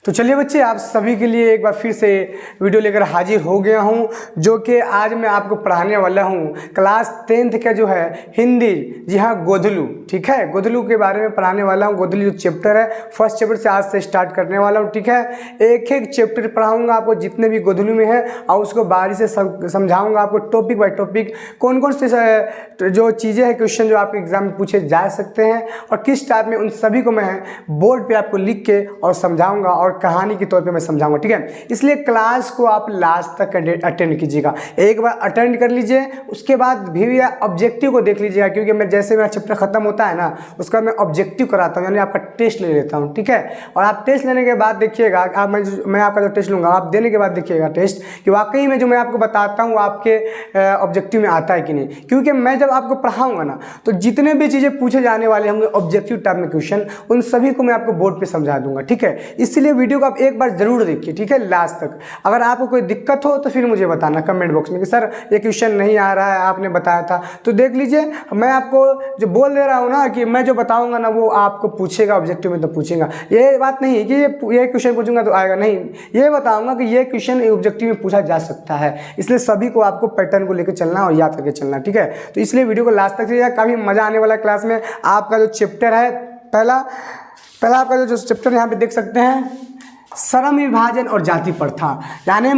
तो चलिए बच्चे, आप सभी के लिए एक बार फिर से वीडियो लेकर हाजिर हो गया हूं, जो कि आज मैं आपको पढ़ाने वाला हूं क्लास 10th का जो है हिंदी। जी हाँ, गोधलू। ठीक है, गोधलू के बारे में पढ़ाने वाला हूं। गोधलू जो चैप्टर है, फर्स्ट चैप्टर से आज से स्टार्ट करने वाला हूं। ठीक है, एक एक चैप्टर पढ़ाऊंगा आपको जितने भी गोधलू में है, और उसको बारी से समझाऊंगा आपको टॉपिक बाय टॉपिक, कौन कौन से जो चीज़ें हैं, क्वेश्चन जो आपके एग्जाम में पूछे जा सकते हैं और किस टाइप में, उन सभी को मैं बोर्ड पे आपको लिख के और समझाऊंगा और कहानी के तौर पे मैं समझाऊंगा। ठीक है, इसलिए क्लास को आप लास्ट तक अटेंड कीजिएगा। एक बार अटेंड कर लीजिए, उसके बाद भी ऑब्जेक्टिव को देख लीजिएगा, क्योंकि मैं जैसे मेरा चैप्टर खत्म होता है ना, उसका मैं ऑब्जेक्टिव कराता हूँ, यानी आपका टेस्ट ले लेता हूँ। ठीक है, और आप टेस्ट लेने के बाद देखिएगा, आप मैं आपका जो टेस्ट लूँगा, आप देने के बाद देखिएगा टेस्ट कि वाकई में जो मैं आपको बताता हूँ आपके ऑब्जेक्टिव में आता है कि नहीं। क्योंकि मैं जब आपको पढ़ाऊँगा ना, तो जितने भी चीज़ें पूछे जाने वाले होंगे ऑब्जेक्टिव टाइप में क्वेश्चन, उन सभी को मैं आपको बोर्ड पे समझा दूंगा। ठीक है, इसलिए वीडियो को आप एक बार जरूर देखिए। ठीक है, लास्ट तक। अगर आपको कोई दिक्कत हो तो फिर मुझे बताना कमेंट बॉक्स में कि सर ये क्वेश्चन नहीं आ रहा है, आपने बताया था। तो देख लीजिए, मैं आपको जो बोल दे रहा हूँ ना कि मैं जो बताऊंगा ना वो आपको पूछेगा ऑब्जेक्टिव में, तो पूछेगा। ये बात नहीं कि ये क्वेश्चन पूछूंगा तो आएगा, नहीं, ये बताऊंगा कि ये क्वेश्चन ऑब्जेक्टिव में पूछा जा सकता है। इसलिए सभी को आपको पैटर्न को लेकर चलना और याद करके चलना। ठीक है, तो इसलिए वीडियो को लास्ट तक देखिएगा, काफ़ी मजा आने वाला है क्लास में। आपका जो चैप्टर है, पहला आपका जो चैप्टर यहाँ पे देख सकते हैं, श्रम विभाजन और जाति प्रथा। यानी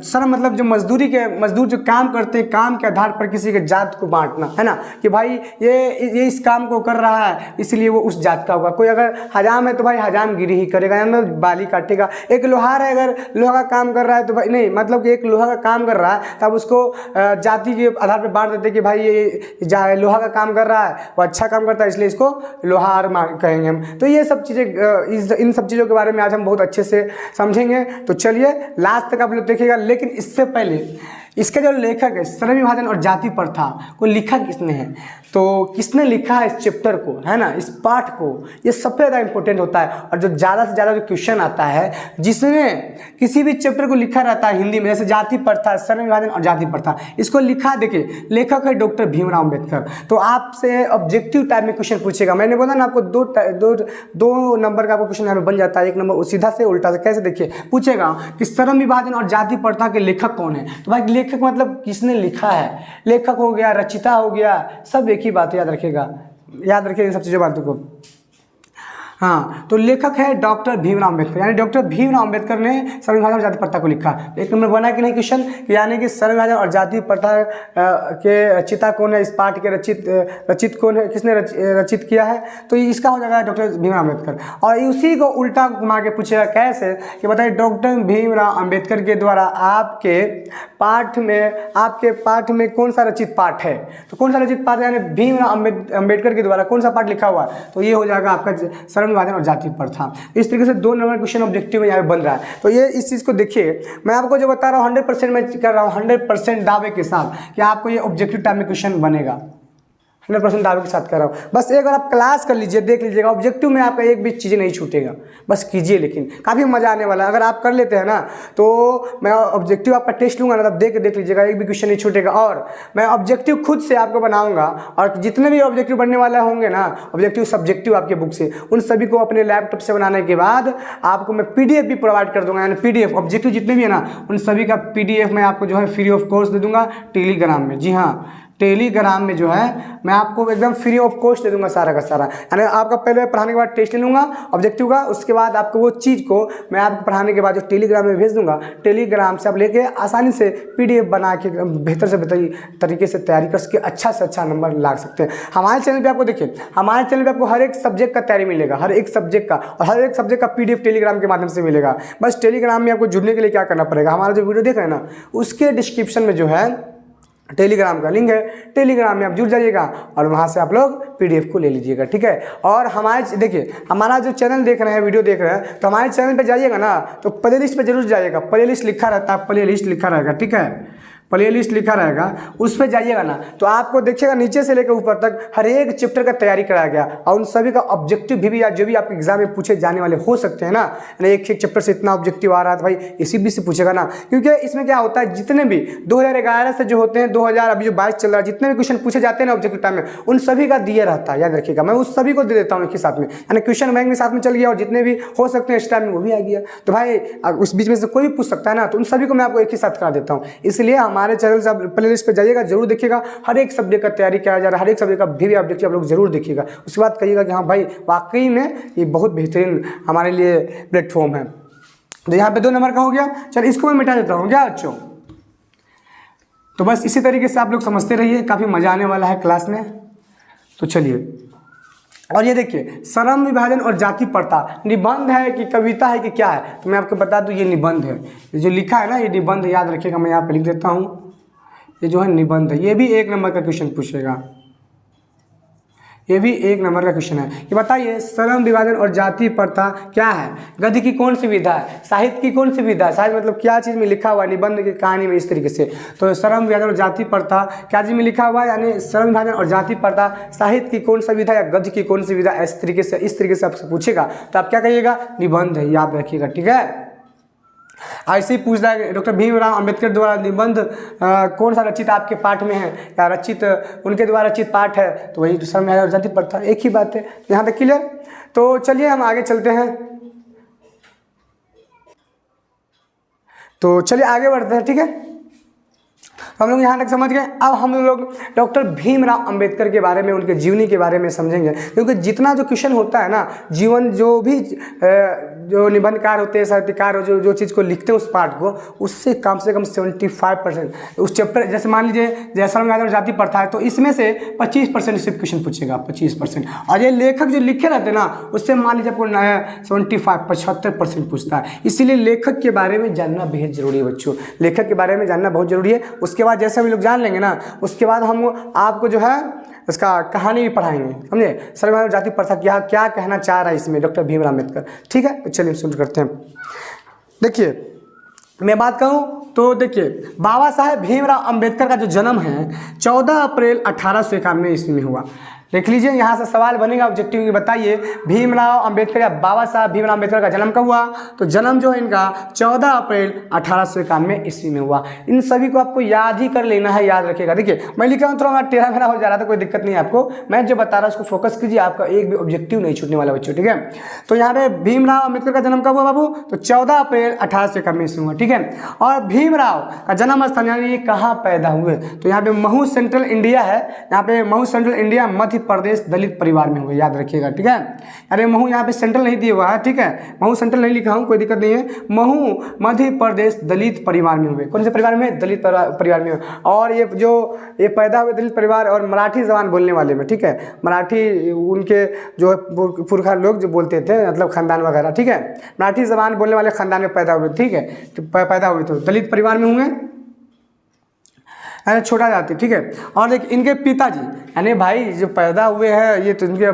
श्रम मतलब जो मजदूर जो काम करते हैं, काम के आधार पर किसी के जात को बांटना, है ना, कि भाई ये इस काम को कर रहा है इसलिए वो उस जात का होगा। कोई अगर हजाम है तो भाई हजामगिरी ही करेगा, यानी बाली काटेगा। एक लोहार है, अगर लोहा का काम कर रहा है तो भाई नहीं, मतलब कि एक लोहा का काम कर रहा है तब उसको जाति के आधार पर बांट देते कि भाई ये लोहा का काम कर रहा है, वो अच्छा काम करता है इसलिए इसको लोहार कहेंगे हम। तो ये सब चीज़ें, इन सब चीज़ों के बारे में आज हम बहुत अच्छे से समझेंगे। तो चलिए लास्ट तक आप लोग देखिएगा। लेकिन इससे पहले इसका जो लेखक है, श्रम विभाजन और जाति प्रथा को लिखा किसने है, तो किसने लिखा है इस चैप्टर को, है ना, इस पाठ को, ये सबसे ज़्यादा इंपॉर्टेंट होता है। और जो ज़्यादा से ज़्यादा जो क्वेश्चन आता है जिसने किसी भी चैप्टर को लिखा रहता है हिंदी में, जैसे जाति प्रथा, श्रम विभाजन और जाति प्रथा, इसको लिखा, देखिए लेखक है डॉक्टर भीमराव अम्बेडकर। तो आपसे ऑब्जेक्टिव टाइप में क्वेश्चन पूछेगा। मैंने बोला ना आपको दो नंबर का आपको क्वेश्चन यहाँ पे बन जाता है। एक नंबर सीधा से उल्टा से, कैसे देखिए, पूछेगा कि श्रम विभाजन और जाति प्रथा के लेखक कौन है। तो भाई लेखक मतलब किसने लिखा है, लेखक हो गया, रचिता हो गया, सब एक ही बात याद रखेगा, याद रखिए इन सब चीज़ों बातों को। हाँ, तो लेखक है डॉक्टर भीमराव अम्बेडकर, यानी डॉक्टर भीमराव अम्बेडकर ने श्रम विभाजन और जाति प्रथा को लिखा। एक नंबर बना कि नहीं क्वेश्चन, यानी कि श्रम विभाजन और जाति प्रथा के रचिता कौन है, इस पाठ के रचित कौन है, किसने रचित किया है, तो इसका हो जाएगा डॉक्टर भीमराव अम्बेडकर। और उसी को उल्टा घुमा के पूछेगा, कैसे कि बताइए डॉक्टर भीमराव अम्बेडकर के द्वारा आपके पाठ में कौन सा रचित पाठ है। तो कौन सा रचित पाठ है, यानी भीमराव अम्बेडकर के द्वारा कौन सा पाठ लिखा हुआ है, तो ये हो जाएगा आपका श्रम विभाजन और जाति प्रथा। इस तरीके से 2 नंबर क्वेश्चन ऑब्जेक्टिव में यहाँ पे बन रहा है। तो ये इस चीज़ को देखिए, मैं आपको जो बता रहा हूँ 100% मैं कर रहा हूँ, 100% दावे के साथ कि आपको ये ऑब्जेक्टिव टाइप में क्वेश्चन बनेगा। 100% दावे के साथ कर रहा हूँ। बस एक बार आप क्लास कर लीजिए, देख लीजिएगा, ऑब्जेक्टिव में आपका एक भी चीज़ नहीं छूटेगा। बस कीजिए, लेकिन काफ़ी मज़ा आने वाला है। अगर आप कर लेते हैं ना, तो मैं ऑब्जेक्टिव आपका टेस्ट लूँगा ना, तब देख लीजिएगा, एक भी क्वेश्चन नहीं छूटेगा। और मैं ऑब्जेक्टिव खुद से आपको बनाऊँगा, और जितने भी ऑब्जेक्टिव बनने वाले होंगे ना, ऑब्जेक्टिव सब्जेक्टिव आपके बुक से, उन सभी को अपने लैपटॉप से बनाने के बाद आपको मैं PDF भी प्रोवाइड कर दूँगा। यानी PDF ऑब्जेक्टिव जितने भी है ना, उन सभी का PDF मैं आपको जो है फ्री ऑफ कॉस्ट दे दूँगा टेलीग्राम में। जी हाँ, टेलीग्राम में जो है मैं आपको एकदम फ्री ऑफ कॉस्ट दे दूंगा सारा का सारा। यानी आपका पहले पढ़ाने के बाद टेस्ट ले लूँगा ऑब्जेक्टिव का, उसके बाद आपको वो चीज़ को मैं आपको पढ़ाने के बाद जो टेलीग्राम में भेज दूंगा, टेलीग्राम से आप लेके आसानी से PDF बना के बेहतर से बेहतर तरीके से तैयारी कर सके, अच्छा से अच्छा नंबर ला सकते हैं। हमारे चैनल पर आपको देखिए, हमारे चैनल पर आपको हर एक सब्जेक्ट का तैयारी मिलेगा, हर एक सब्जेक्ट का, और हर एक सब्जेक्ट का PDF टेलीग्राम के माध्यम से मिलेगा। बस टेलीग्राम में आपको जुड़ने के लिए क्या करना पड़ेगा, हमारा जो वीडियो देख रहे हैं ना, उसके डिस्क्रिप्शन में जो है टेलीग्राम का लिंक है, टेलीग्राम में आप जुड़ जाइएगा और वहाँ से आप लोग PDF को ले लीजिएगा। ठीक है, और हमारे देखिए, हमारा जो चैनल देख रहे हैं, वीडियो देख रहे हैं, तो हमारे चैनल पे जाइएगा ना, तो प्ले लिस्ट पे जरूर जाइएगा। प्ले लिस्ट लिखा रहता है, प्ले लिस्ट लिखा रहेगा। ठीक है, प्ले लिस्ट लिखा रहेगा, उस पर जाइएगा ना तो आपको देखिएगा नीचे से लेकर ऊपर तक हर एक चैप्टर का तैयारी कराया गया और उन सभी का ऑब्जेक्टिव भी या जो भी आपके एग्जाम में पूछे जाने वाले हो सकते हैं ना, एक एक चैप्टर से इतना ऑब्जेक्टिव आ रहा है तो भाई इसी भी से पूछेगा ना, क्योंकि इसमें क्या होता है जितने भी 2011 से जो होते हैं 2000 अभी जो 22 चल रहा है जितने भी क्वेश्चन पूछे जाते हैं ना ऑब्जेक्टिव टाइम में उन सभी का दिया रहता है, याद रखिएगा। मैं उस सभी को दे देता हूँ एक ही साथ में, यानी क्वेश्चन बैंक में साथ में चल गया और जितने भी हो सकते हैं इस टाइम में वो भी आ गया, तो भाई उस बीच में से कोई भी पूछ सकता है ना, तो उन सभी को मैं आपको एक ही साथ करा देता हूँ। इसलिए हमारे चैनल से आप प्ले लिस्ट पर जाइएगा, जरूर देखिएगा, हर एक सब्जेक्ट का तैयारी किया जा रहा है, हर एक सब्जेक्ट का भी ऑब्जेक्टिव आप लोग जरूर देखिएगा, उसके बाद कहिएगा कि हाँ भाई वाकई में ये बहुत बेहतरीन हमारे लिए प्लेटफॉर्म है। तो यहाँ पे 2 नंबर का हो गया, चल इसको मैं मिटा देता हूँ क्या बच्चों। तो बस इसी तरीके से आप लोग समझते रहिए, काफ़ी मज़ा आने वाला है क्लास में। तो चलिए, और ये देखिए श्रम विभाजन और जाति प्रथा निबंध है कि कविता है कि क्या है, तो मैं आपको बता दूं ये निबंध है, ये जो लिखा है ना ये निबंध, याद रखिएगा, मैं यहाँ पे लिख देता हूँ, ये जो है निबंध है, ये भी 1 नंबर का क्वेश्चन पूछेगा, ये भी 1 नंबर का क्वेश्चन है कि बताइए श्रम विभाजन और जाति प्रथा क्या है, गद्य की कौन सी विधा है, साहित्य की कौन सी विधा है, साहित्य मतलब क्या चीज़ में लिखा हुआ है निबंध की कहानी में, इस तरीके से। तो श्रम विभाजन और जाति प्रथा क्या चीज़ में लिखा हुआ है, यानी श्रम विभाजन और जाति प्रथा साहित्य की कौन सा विधा या गद्य की कौन सी विधा, इस तरीके से आपसे पूछेगा तो आप क्या कहिएगा, निबंध है, याद रखिएगा, ठीक है। ऐसे ही पूछ रहा है डॉक्टर भीमराव अंबेडकर द्वारा निबंध कौन सा रचित आपके पाठ में है या रचित उनके द्वारा रचित पाठ है, तो वही श्रम विभाजन और जाति प्रथा, एक ही बात है, यहाँ तक क्लियर। तो चलिए हम आगे चलते हैं, तो चलिए आगे बढ़ते हैं, ठीक है। हम लोग यहाँ तक समझ गए। अब हम लोग डॉक्टर भीमराव अंबेडकर के बारे में, उनके जीवनी के बारे में समझेंगे, क्योंकि जितना जो क्वेश्चन होता है ना, जीवन जो भी जो निबंधकार होते हैं, साहित्यकार जो चीज़ को लिखते हैं उस पाठ को, उससे कम 75% उस चैप्टर, जैसे मान लीजिए जैसा और जाति प्रथा है तो इसमें से 25% सिर्फ क्वेश्चन पूछेगा, 25%। और ये लेखक जो लिखे रहते हैं ना उससे मान लीजिए आपको 75% पूछता है। इसीलिए लेखक के बारे में जानना बेहद जरूरी है बच्चों, लेखक के बारे में जानना बहुत जरूरी है। उसके बाद जैसे हम लोग जान लेंगे ना, उसके बाद हम आपको जो है इसका कहानी भी पढ़ाएंगे, समझे, सर्वमान्य जाति प्रथा क्या कहना चाह रहा है इसमें डॉक्टर भीमराव अंबेडकर, ठीक है। तो चलिए शुरू करते हैं। देखिए मैं बात कहूँ तो देखिए बाबा साहेब भीमराव अंबेडकर का जो जन्म है 14 अप्रैल 1891 ईस्वी में हुआ। देख लीजिए यहाँ से सवाल बनेगा ऑब्जेक्टिव में, बताइए भीमराव अंबेडकर या बाबा साहब भीमराव अंबेडकर का जन्म कब हुआ, तो जन्म जो है इनका 14 अप्रैल 1891 ईस्वी में हुआ। इन सभी को आपको याद ही कर लेना है, याद रखिएगा। देखिए मैं लिख रहा हूँ थोड़ा टेढ़ा मेढ़ा हो जा रहा था, कोई दिक्कत नहीं है आपको, मैं जो बता रहा हूँ उसको फोकस कीजिए, आपका एक भी ऑब्जेक्टिव नहीं छूटने वाला बच्चों, ठीक है। तो यहाँ पे भीमराव अंबेडकर का जन्म कब हुआ बाबू, तो 14 अप्रैल 1891 ईस्वी में हुआ, ठीक है। और भीमराव का जन्म स्थान यानी ये कहाँ पैदा हुए, तो यहाँ पे महू सेंट्रल इंडिया है, यहाँ पे महू सेंट्रल इंडिया मध्य प्रदेश दलित परिवार में हुए, याद रखिएगा, ठीक है। अरे महू यहाँ पे सेंट्रल नहीं दिया हुआ है, ठीक है, महू सेंट्रल नहीं लिखा हूँ, कोई दिक्कत नहीं है। महू मध्य प्रदेश दलित परिवार में हुए, कौन से परिवार में, दलित परिवार में हुए। और ये पैदा हुए दलित परिवार और मराठी जबान बोलने वाले में, ठीक है, मराठी उनके जो पुरखा लोग जो बोलते थे, मतलब खानदान वगैरह, ठीक है, मराठी जबान बोलने वाले खानदान में पैदा हुए, ठीक है, तो पैदा हुए तो दलित परिवार में हुए, छोटा जाति, ठीक है। और देखिए इनके पिताजी यानी भाई जो पैदा हुए हैं ये तो इनके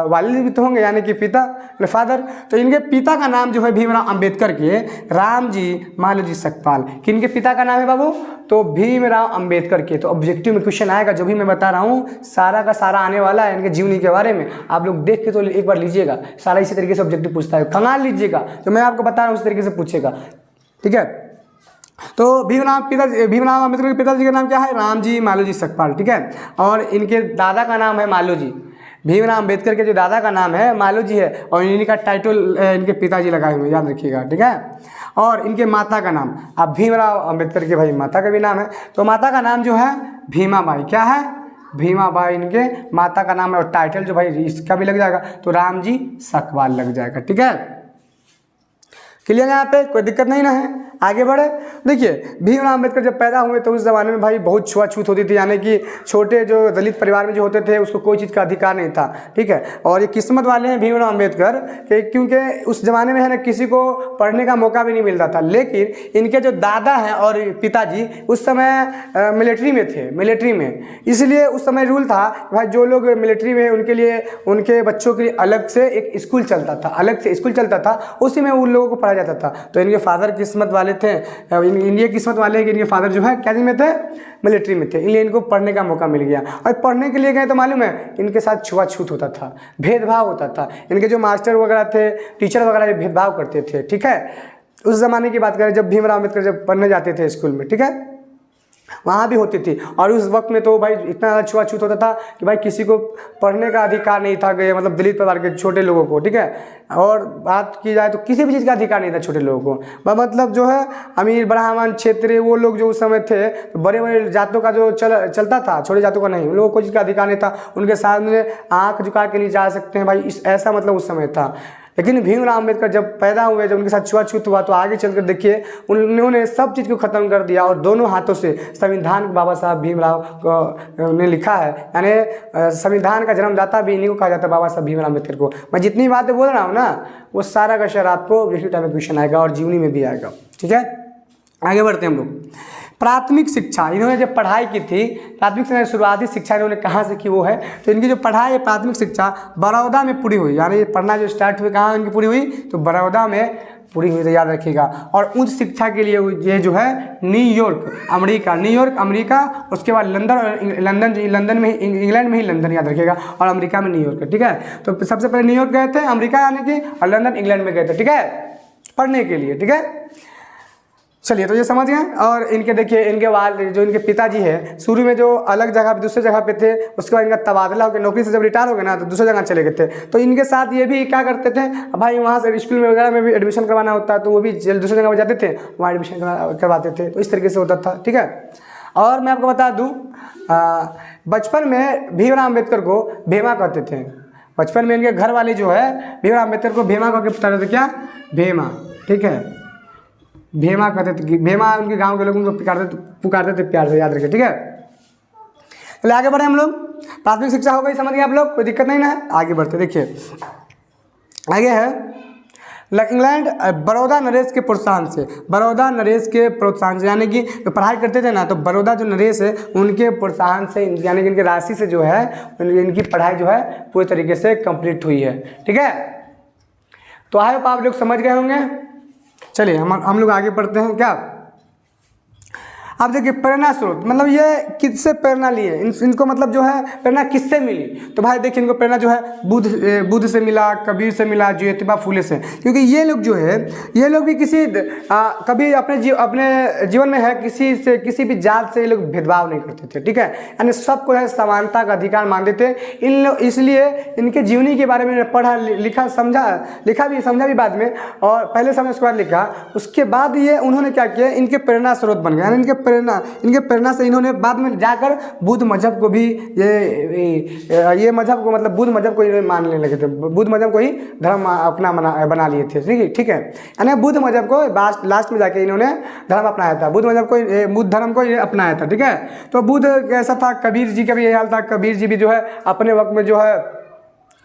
वालिद भी तो होंगे, यानी कि पिता फादर, तो इनके पिता का नाम जो है भीमराव अंबेडकर के रामजी मालोजी सकपाल, कि इनके पिता का नाम है बाबू, तो भीमराव अंबेडकर के। तो ऑब्जेक्टिव में क्वेश्चन आएगा जो भी मैं बता रहा हूँ सारा का सारा आने वाला है इनके जीवनी के बारे में, आप लोग देख के तो एक बार लीजिएगा, सारा इसी तरीके से ऑब्जेक्टिव पूछता है, खंगाल लीजिएगा, जो मैं आपको बता रहा हूँ उस तरीके से पूछेगा, ठीक है। तो भीमराव अंबेडकर के पिताजी का नाम क्या है, रामजी मालोजी सकपाल, ठीक है। और इनके दादा का नाम है मालोजी, भीमराव अंबेडकर के जो दादा का नाम है मालोजी है, और इनका टाइटल इनके पिताजी लगाए हुए, याद रखिएगा, ठीक है। और इनके माता का नाम, अब भीमराव अंबेडकर के भाई माता का भी नाम है, तो माता का नाम जो है भीमाबाई, क्या है, भीमाबाई इनके माता का नाम है। और टाइटल जो भाई इसका भी लग जाएगा तो रामजी सकपाल लग जाएगा, ठीक है। क्लियर यहाँ पे कोई दिक्कत नहीं ना है, आगे बढ़े। देखिए भीमराव अंबेडकर जब पैदा हुए तो उस ज़माने में भाई बहुत छुआछूत होती थी, यानी कि छोटे जो दलित परिवार में जो होते थे उसको कोई चीज़ का अधिकार नहीं था, ठीक है। और ये किस्मत वाले हैं भीमराव अंबेडकर क्योंकि उस ज़माने में है ना किसी को पढ़ने का मौका भी नहीं मिलता था। लेकिन इनके जो दादा हैं और पिताजी उस समय मिलिट्री में थे, मिलिट्री में, इसलिए उस समय रूल था भाई जो लोग मिलिट्री में उनके लिए उनके बच्चों के लिए अलग से एक स्कूल चलता था, अलग से स्कूल चलता था, उसी में उन लोगों को पढ़ाया जाता था। तो इनके फादर किस्मत वाले थे, इनकी किस्मत वाले हैं कि इनके फादर जो है क्या में थे, मिलिट्री में थे, इसलिए इनको पढ़ने का मौका मिल गया। और पढ़ने के लिए गए तो मालूम है इनके साथ छुआछूत होता था, भेदभाव होता था। इनके जो मास्टर वगैरह थे, टीचर वगैरह भेदभाव करते थे, ठीक है। उस ज़माने की बात करें जब भीमराव अम्बेडकर जब पढ़ने जाते थे स्कूल में, ठीक है, वहाँ भी होती थी। और उस वक्त में तो भाई इतना ज़्यादा छुआछूत होता था कि भाई किसी को पढ़ने का अधिकार नहीं था, कि मतलब दलित परिवार के छोटे लोगों को, ठीक है। और बात की जाए तो किसी भी चीज़ का अधिकार नहीं था छोटे लोगों को। मतलब जो है अमीर ब्राह्मण क्षेत्रीय वो लोग जो उस समय थे, तो बड़े बड़े जातों का जो चलता था, छोटे जातों का नहीं, उन लोगों को कोई चीज़ का अधिकार नहीं था। उनके सामने आँख झुका के नहीं जा सकते हैं भाई, ऐसा मतलब उस समय था। लेकिन भीमराव अम्बेडकर जब पैदा हुए, जब उनके साथ छुआछूत हुआ, तो आगे चलकर देखिए उन्होंने सब चीज़ को ख़त्म कर दिया और दोनों हाथों से संविधान बाबा साहब भीमराव ने लिखा है। यानी संविधान का जन्मदाता भी इन्हीं को कहा जाता है, बाबा साहब भीमराव अम्बेडकर को। मैं जितनी बातें बोल रहा हूँ ना, वो सारा का सारा आपको इसी टाइम में क्वेश्चन आएगा और जीवनी में भी आएगा, ठीक है। आगे बढ़ते हैं हम लोग। प्राथमिक शिक्षा इन्होंने जब पढ़ाई की थी, प्राथमिक शुरुआती शिक्षा इन्होंने कहाँ से की वो है, तो इनकी जो पढ़ाई है प्राथमिक शिक्षा बड़ौदा में पूरी हुई। यानी पढ़ना जो स्टार्ट हुई कहाँ इनकी पूरी हुई, तो बड़ौदा में पूरी हुई, तो याद रखिएगा। और उच्च शिक्षा के लिए ये जो है न्यूयॉर्क अमेरिका, उसके बाद लंदन में इंग्लैंड में ही लंदन, याद रखिएगा, और अमेरिका में न्यूयॉर्क, ठीक है। तो सबसे पहले न्यूयॉर्क गए थे अमेरिका यानी कि, और लंदन इंग्लैंड में गए थे, ठीक है, पढ़ने के लिए, ठीक है। चलिए, तो ये समझ गए। और इनके देखिए इनके जो इनके पिताजी है, शुरू में जो अलग जगह दूसरे जगह पे थे, उसके बाद इनका तबादला हो गया, नौकरी से जब रिटायर हो गए ना, तो दूसरे जगह चले गए थे। तो इनके साथ ये भी क्या करते थे भाई, वहाँ से स्कूल में वगैरह में भी एडमिशन करवाना होता है, तो वो भी दूसरे जगह पर जाते थे, वहाँ एडमिशन करवाते थे। तो इस तरीके से होता था, ठीक है। और मैं आपको बता दूँ, बचपन में भीमराव अम्बेडकर को भेमा कहते थे। बचपन में इनके घर वाले जो है भीमराव अम्बेडकर को भेमा कह के पुकारते थे, क्या, भेमा, ठीक है, भेमा कहते थे। भेमा उनके गांव के लोग उनको पुकारते थे प्यार से, याद रखिए, ठीक है। चलिए आगे बढ़े हम लोग। प्राथमिक शिक्षा हो गई, समझ गए आप लोग, कोई दिक्कत नहीं ना है। आगे बढ़ते, देखिए आगे है इंग्लैंड बड़ौदा नरेश के प्रोत्साहन से, बड़ौदा नरेश के प्रोत्साहन से, यानी कि जो पढ़ाई करते थे ना, तो बड़ौदा जो नरेश है उनके प्रोत्साहन से, यानी कि इनकी राशि से जो है इनकी पढ़ाई जो है पूरी तरीके से कंप्लीट हुई है, ठीक है। तो आई होप आप लोग समझ गए होंगे। चलिए हम लोग आगे बढ़ते हैं। क्या आप देखिए प्रेरणा स्रोत, मतलब ये किससे प्रेरणा लिए, इनको मतलब जो है प्रेरणा किससे मिली, तो भाई देखिए इनको प्रेरणा जो है बुद्ध से मिला, कबीर से मिला, ज्योतिबा फूले से। क्योंकि ये लोग जो है ये लोग भी किसी कभी अपने जीवन में है किसी भी जात से ये लोग भेदभाव नहीं करते थे, ठीक है। यानी सबको है समानता का अधिकार मानते थे। इसलिए इनके जीवनी के बारे में पढ़ा लिखा समझा भी बाद में, और पहले समझ उसके बाद लिखा। उसके बाद ये उन्होंने क्या किया, इनके प्रेरणा स्रोत बन गए। यानी इनके प्रेरणा से इन्होंने बाद में जाकर बुद्ध मजहब को भी ये मजहब को, मतलब बुद्ध मजहब को इन्होंने मानने लगे थे। बुद्ध मजहब को ही धर्म अपना बना लिए थे, ठीक है। यानी बुद्ध मजहब को लास्ट में जाके इन्होंने धर्म अपनाया था, बुद्ध धर्म को अपनाया था, ठीक है। तो बुद्ध कैसा था, कबीर जी का भी यही हाल था। कबीर जी भी जो है अपने वक्त में जो है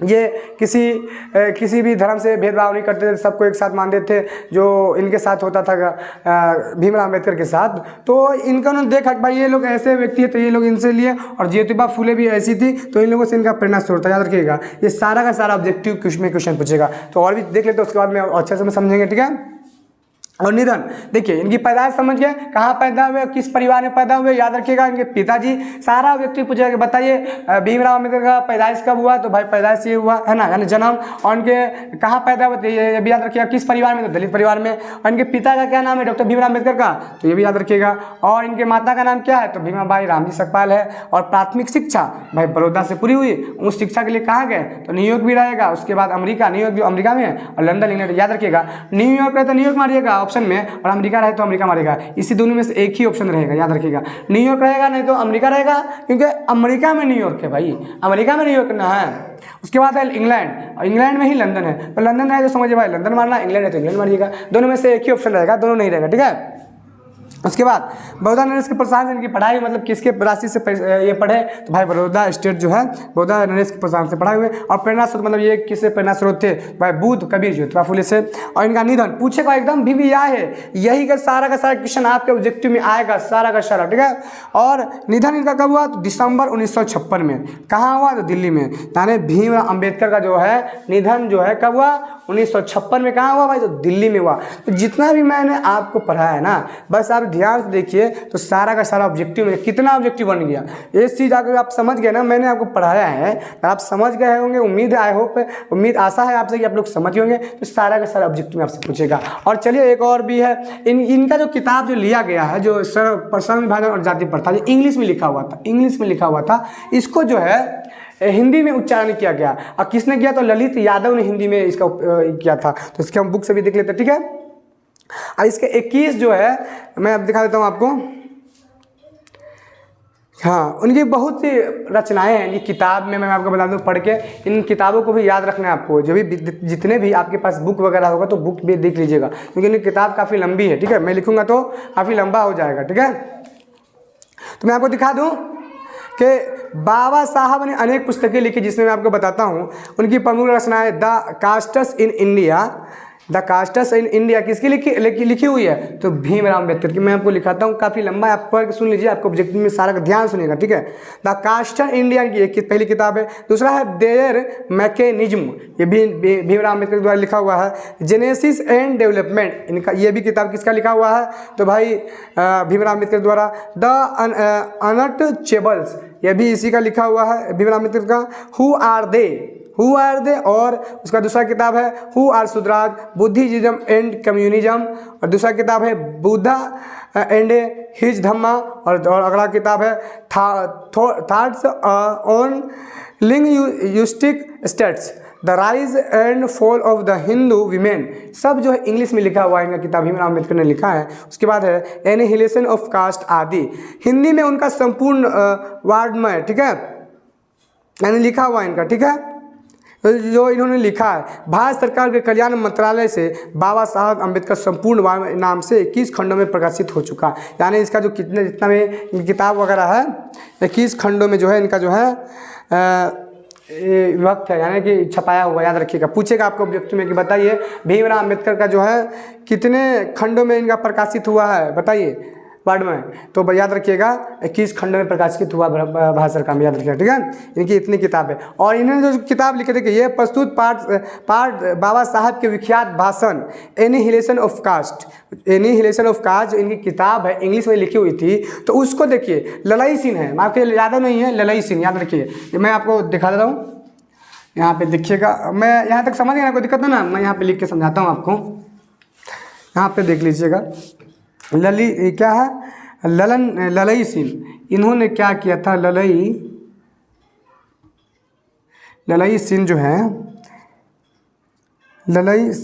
ये किसी भी धर्म से भेदभाव नहीं करते थे, सबको एक साथ मानते थे, जो इनके साथ होता था भीमराव अम्बेडकर के साथ। तो इनका उन्होंने देखा कि भाई ये लोग ऐसे व्यक्ति है, तो ये लोग इनसे लिए। और ज्योतिबा फूले भी ऐसी थी, तो इन लोगों से इनका प्रेरणा स्रोत था, याद रखिएगा। ये सारा का सारा ऑब्जेक्टिव क्वेश्चन पूछेगा, तो और भी देख लेते, उसके बाद में अच्छे से समझेंगे, ठीक है। और निधन, देखिए इनकी पैदाइश समझ गए, कहाँ पैदा हुए, किस परिवार में पैदा हुए, याद रखिएगा। इनके पिताजी, सारा व्यक्ति पूछेगा कि बताइए भीमराव अम्बेडकर का पैदाइश कब हुआ, तो भाई पैदाइश ये हुआ है ना, यानी जन्म। और इनके कहाँ पैदा हुए, ये भी याद रखिएगा, किस परिवार में, तो दलित परिवार में। और इनके पिता का क्या नाम है, डॉक्टर भीमराव अम्बेडकर का, तो ये भी याद रखिएगा। और इनके माता का नाम क्या है, तो भीमाबाई रामजी सकपाल है। और प्राथमिक शिक्षा भाई बड़ौदा से पूरी हुई। उस शिक्षा के लिए कहाँ गए, तो न्यूयॉर्क भी रहेगा, उसके बाद अमेरिका, न्यूयॉर्क भी अमेरिका में है, और लंदन इंग्लैंड, याद रखिएगा। न्यूयॉर्क रहे तो न्यूयॉर्क मारिएगा ऑप्शन में, और अमेरिका रहे तो अमेरिका मारेगा, इसी दोनों में से एक ही ऑप्शन रहेगा, याद रखिएगा। न्यूयॉर्क रहेगा नहीं तो अमेरिका रहेगा, क्योंकि अमेरिका में न्यूयॉर्क है भाई, अमेरिका में न्यूयॉर्क ना है। उसके बाद है इंग्लैंड, और इंग्लैंड में ही लंदन है, तो लंदन है तो समझिए भाई लंदन मारना, इंग्लैंड है तो इंग्लैंड मारिएगा, दोनों में से एक ही ऑप्शन रहेगा, दोनों नहीं रहेगा, ठीक है। उसके बाद बड़ौदा नरेश के प्रोत्साहन से इनकी पढ़ाई, मतलब किसके राशि से ये पढ़े, तो भाई बड़ौदा स्टेट जो है बड़ौदा नरेश के प्रोत्साहन से पढ़ाई हुए। और प्रेरणा स्रोत, मतलब ये किससे प्रेरणा स्रोत थे, भाई बुद्ध, कबीर, ज्योतिबा फूले से। और इनका निधन पूछेगा एकदम भी यह है, यही का सारा क्वेश्चन आपके ऑब्जेक्टिव में आएगा, सारा का सारा, ठीक है। और निधन इनका कब हुआ, तो दिसंबर 1956 में। कहाँ हुआ, तो दिल्ली में। यानी भीमराव अम्बेडकर का जो है निधन जो है कब हुआ, 1956 में कहाँ हुआ भाई? तो दिल्ली में हुआ। तो जितना भी मैंने आपको पढ़ाया है ना, बस आप ध्यान से देखिए तो सारा का सारा ऑब्जेक्टिव में कितना ऑब्जेक्टिव बन गया। ये चीज़ अगर आप समझ गए ना, मैंने आपको पढ़ाया है तो आप समझ गए होंगे। उम्मीद है, आई होप, उम्मीद आशा है आपसे कि आप लोग समझ होंगे। तो सारा का सारा ऑब्जेक्टिव में आपसे पूछेगा। और चलिए एक और भी है, इनका जो किताब जो लिया गया है, जो श्रम विभाजन और जाति प्रथा, जो इंग्लिश में लिखा हुआ था, इंग्लिश में लिखा हुआ था, इसको जो है हिंदी में उच्चारण किया गया। और किसने किया? तो ललित यादव ने हिंदी में इसका किया था। तो इसके हम बुक से भी देख लेते हैं, ठीक है। और इसके 21 जो है, मैं अब दिखा देता हूँ आपको। हाँ, उनकी बहुत सी रचनाएं हैं। ये किताब में मैं आपको बता दूं, पढ़ के इन किताबों को भी याद रखना है आपको। जो भी जितने भी आपके पास बुक वगैरह होगा तो बुक भी देख लीजिएगा, क्योंकि इनकी किताब काफ़ी लंबी है, ठीक है। मैं लिखूंगा तो काफ़ी लंबा हो जाएगा, ठीक है। तो मैं आपको दिखा दूं कि बाबा साहब ने अनेक पुस्तकें लिखी, जिसमें मैं आपको बताता हूँ। उनकी प्रमुख रचनाएं the castes in India, the castes in India किसकी लिखी हुई है? तो भीमराव अम्बेडकर की। मैं आपको लिखाता हूँ, काफ़ी लंबा है, आप पढ़ के सुन लीजिए, आपको ऑब्जेक्टिव में सारा का ध्यान सुनिएगा, ठीक है। द कास्ट इंडिया की एक पहली किताब है। दूसरा है देयर मैकेनिज्म, ये भी भीमराव अम्बेडकर द्वारा लिखा हुआ है। जेनेसिस एंड डेवलपमेंट, इनका ये भी किताब किसका लिखा हुआ है? तो भाई भीमराव अम्बेडकर द्वारा। द अनटचेबल्स, ये भी इसी का लिखा हुआ है, भीमराव अम्बेडकर का। हु आर दे, और उसका दूसरा किताब है who are Shudras, Buddhism and communism. और दूसरा किताब है बुद्धा एंड हिज धम्मा। और अगला किताब है thoughts on linguistic states, the rise and fall of the Hindu women. सब जो है इंग्लिश में लिखा हुआ है, इनका किताब भीमराव अम्बेडकर ने लिखा है। उसके बाद है एनिहिलेशन ऑफ कास्ट आदि, हिंदी में उनका संपूर्ण वार्ड में, ठीक है, यानी लिखा हुआ है इनका, ठीक है। जो इन्होंने लिखा है, भारत सरकार के कल्याण मंत्रालय से बाबा साहब अम्बेडकर संपूर्ण नाम से 21 खंडों में प्रकाशित हो चुका। यानी इसका जो जितना भी किताब वगैरह है 21 खंडों में जो है इनका जो है वक्त है, यानी कि छपाया हुआ। याद रखिएगा, पूछेगा आपको ऑब्जेक्टिव में कि बताइए भीमराव अम्बेडकर का जो है कितने खंडों में इनका प्रकाशित हुआ है, बताइए वर्ड में। तो याद रखिएगा 21 खंडों में प्रकाशित हुआ भारत सरकार में, याद रखिएगा, ठीक है। इनकी इतनी किताब है। और इन्होंने जो किताब लिखे थे कि ये प्रस्तुत पाठ बाबा साहब के विख्यात भाषण annihilation of caste, annihilation of caste जो इनकी किताब है इंग्लिश में लिखी हुई थी, तो उसको देखिए। ललई सिंह है, आपके याद नहीं है, ललई सिंह, याद रखिए। मैं आपको दिखा देता हूँ, यहाँ पे देखिएगा। मैं यहाँ तक समझ गया, कोई दिक्कत है ना, मैं यहाँ पे लिख के समझाता हूँ आपको। यहाँ पे देख लीजिएगा, क्या है, ललई सिंह। इन्होंने क्या किया था? ललई सिंह जो है, ललई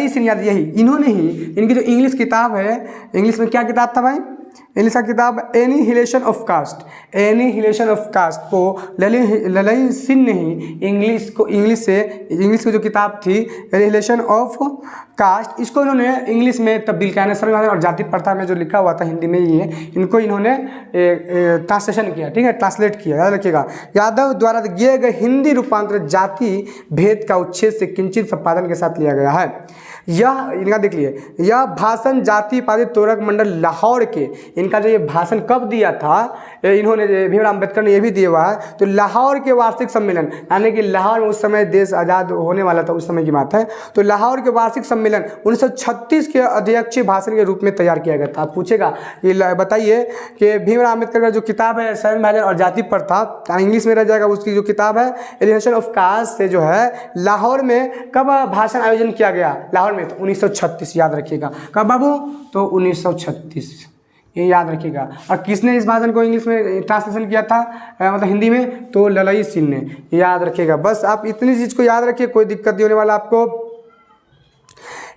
सिंह याद, यही इन्होंने ही, इनकी जो इंग्लिश किताब है, इंग्लिश में क्या किताब था भाई? इंग्लिश का किताब annihilation of caste, annihilation of caste को ललई सिंह ने ही इंग्लिश की जो किताब थी एनिहिलेशन ऑफ कास्ट, इसको इन्होंने इंग्लिश में तब्दील किया। श्रम विभाजन और जाति प्रथा में जो लिखा हुआ था हिंदी में, ये इनको इन्होंने ट्रांसलेशन किया, ठीक है, ट्रांसलेट किया। याद रखिएगा, यादव द्वारा दिए गए हिंदी रूपांतर जाति भेद का उच्छेद से किंचित संपादन के साथ लिया गया है। यह इनका देख लिए, यह भाषण जाति पाति तोरक मंडल लाहौर के, इनका जो ये भाषण कब दिया था इन्होंने, भीमराव अम्बेडकर ने ये भी दिया हुआ है। तो लाहौर के वार्षिक सम्मेलन, यानी कि लाहौर में उस समय देश आज़ाद होने वाला था, उस समय की बात है। तो लाहौर के वार्षिक सम्मेलन 1936 के अध्यक्षीय भाषण के रूप में तैयार किया गया था। आप पूछेगा ये बताइए कि भीमराव अम्बेडकर का जो किताब है श्रम विभाजन और जाति प्रथा, इंग्लिश में रह जाएगा, उसकी जो किताब है एलिनेशन ऑफ कास्ट से जो है लाहौर में कब भाषण आयोजन किया गया? लाहौर में, तो 1936, याद रखिएगा। कब बाबू? तो 1936, ये याद रखिएगा। और किसने इस भाषण को इंग्लिश में ट्रांसलेशन किया था, मतलब हिंदी में? तो ललई सिंह ने, याद रखिएगा। बस आप इतनी चीज़ को याद रखिए, कोई दिक्कत नहीं होने वाला आपको।